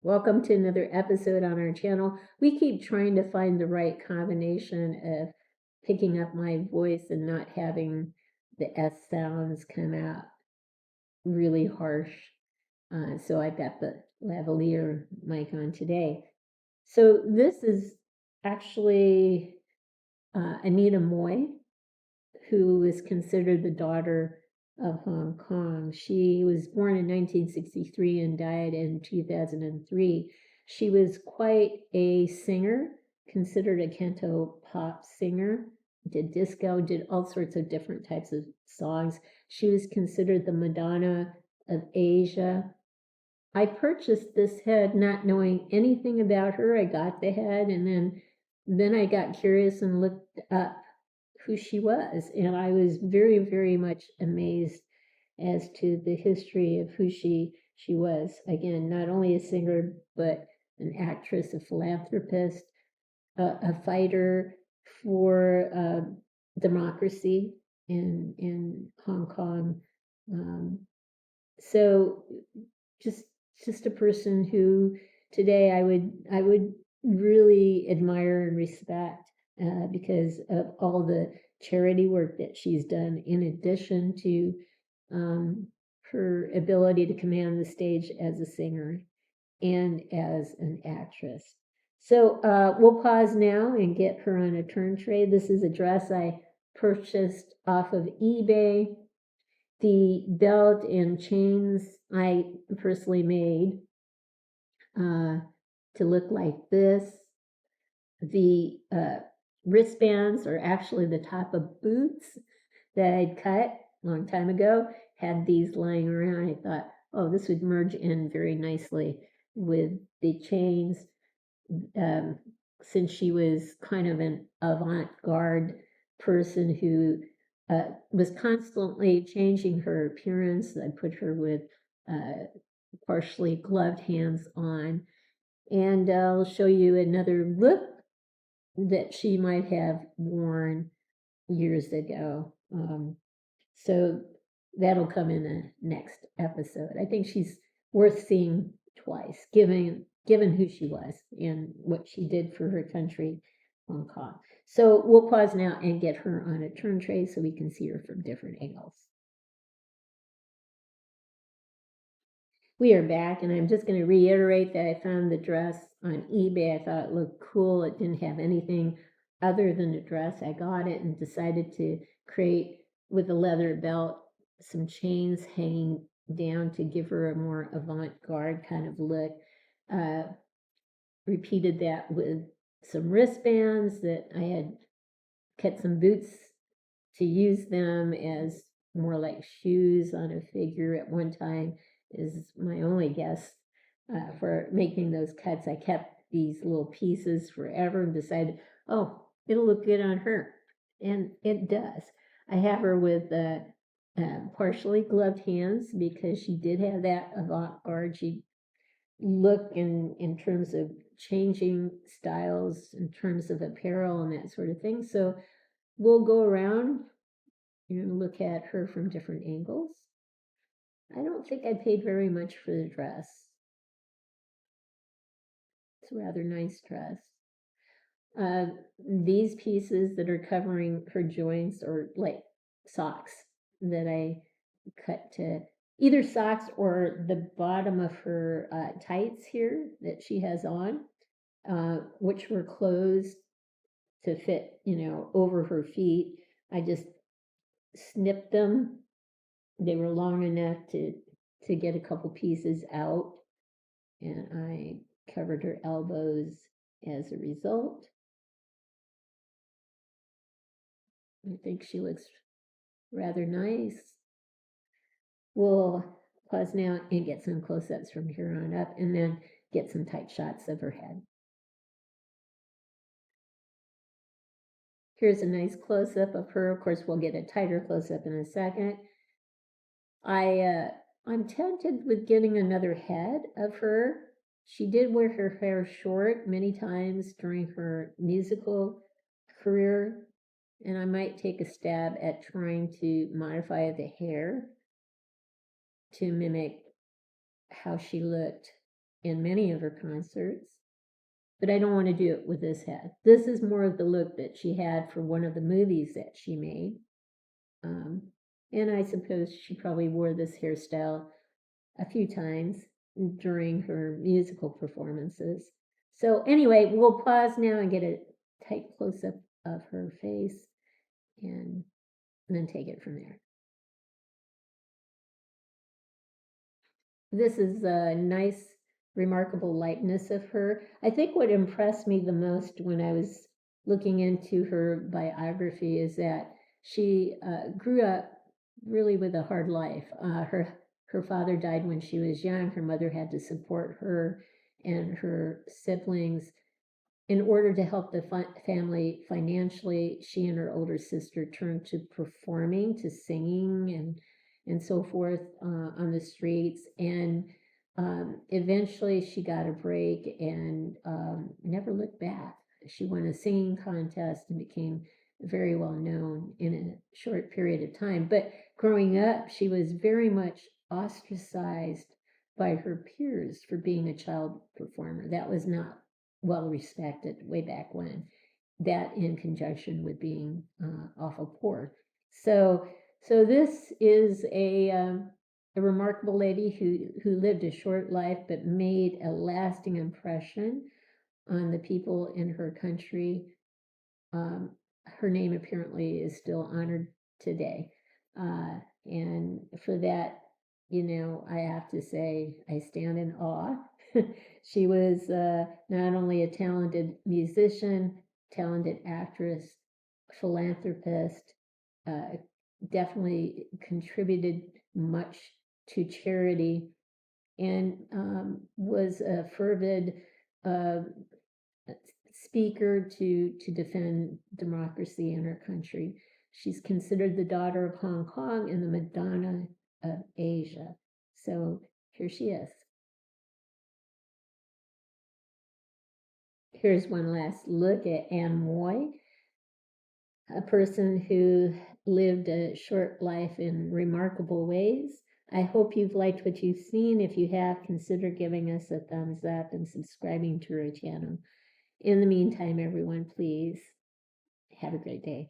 Welcome to another episode on our channel. We keep trying to find the right combination of picking up my voice and not having the S sounds come out really harsh. So I've got the lavalier mic on today. So this is actually Anita Mui, who is considered the daughter of Hong Kong. She was born in 1963 and died in 2003. She was quite a singer, considered a canto pop singer, did disco, did all sorts of different types of songs. She was considered the Madonna of Asia. I purchased this head not knowing anything about her. I got the head and then I got curious and looked up who she was, and I was very, very much amazed as to the history of who she was. Again, not only a singer, but an actress, a philanthropist, a fighter for democracy in Hong Kong. So just a person who today I would really admire and respect because of all the charity work that she's done, in addition to her ability to command the stage as a singer and as an actress. So we'll pause now and get her on a turn tray. This is a dress I purchased off of eBay. The belt and chains I personally made to look like this. The wristbands are actually the top of boots that I'd cut a long time ago, had these lying around. I thought, oh, this would merge in very nicely with the chains. Since she was kind of an avant-garde person who was constantly changing her appearance, I put her with partially gloved hands on. And I'll show you another look that she might have worn years ago. So that'll come in the next episode. I think she's worth seeing twice, given who she was and what she did for her country, Hong Kong. So we'll pause now and get her on a turn tray so we can see her from different angles. We are back, and I'm just going to reiterate that I found the dress on eBay. I thought it looked cool. It didn't have anything other than a dress. I got it and decided to create, with a leather belt, some chains hanging down to give her a more avant-garde kind of look. Repeated that with some wristbands that I had cut some boots to use them as more like shoes on a figure at one time is my only guess for making those cuts. I kept these little pieces forever and decided, oh, it'll look good on her. And it does. I have her with partially gloved hands because she did have that avant-garde look in terms of changing styles, in terms of apparel and that sort of thing. So we'll go around and look at her from different angles. I don't think I paid very much for the dress. It's a rather nice dress. These pieces that are covering her joints are like socks that I cut to either socks or the bottom of her tights here that she has on, which were closed to fit, over her feet. I just snipped them. They were long enough to get a couple pieces out, and I covered her elbows as a result. I think she looks rather nice. We'll pause now and get some close-ups from here on up, and then get some tight shots of her head. Here's a nice close-up of her. Of course, we'll get a tighter close-up in a second. I'm tempted with getting another head of her. She did wear her hair short many times during her musical career, and I might take a stab at trying to modify the hair to mimic how she looked in many of her concerts, but I don't want to do it with this head. This is more of the look that she had for one of the movies that she made. And I suppose she probably wore this hairstyle a few times during her musical performances. So anyway, we'll pause now and get a tight close-up of her face and then take it from there. This is a nice, remarkable likeness of her. I think what impressed me the most when I was looking into her biography is that she grew up really with a hard life. Her father died when she was young. Her mother had to support her and her siblings. In order to help the family financially, she and her older sister turned to performing, to singing and so forth on the streets. And eventually she got a break and never looked back. She won a singing contest and became very well known in a short period of time. But growing up, she was very much ostracized by her peers for being a child performer. That was not well respected way back when, that in conjunction with being awful poor. So this is a remarkable lady who lived a short life but made a lasting impression on the people in her country. Her name apparently is still honored today. And for that, I have to say I stand in awe. She was not only a talented musician, talented actress, philanthropist, definitely contributed much to charity, and was a fervent speaker to defend democracy in her country. She's considered the daughter of Hong Kong and the Madonna of Asia. So here she is. Here's one last look at Anita Mui, a person who lived a short life in remarkable ways. I hope you've liked what you've seen. If you have, consider giving us a thumbs up and subscribing to our channel. In the meantime, everyone, please have a great day.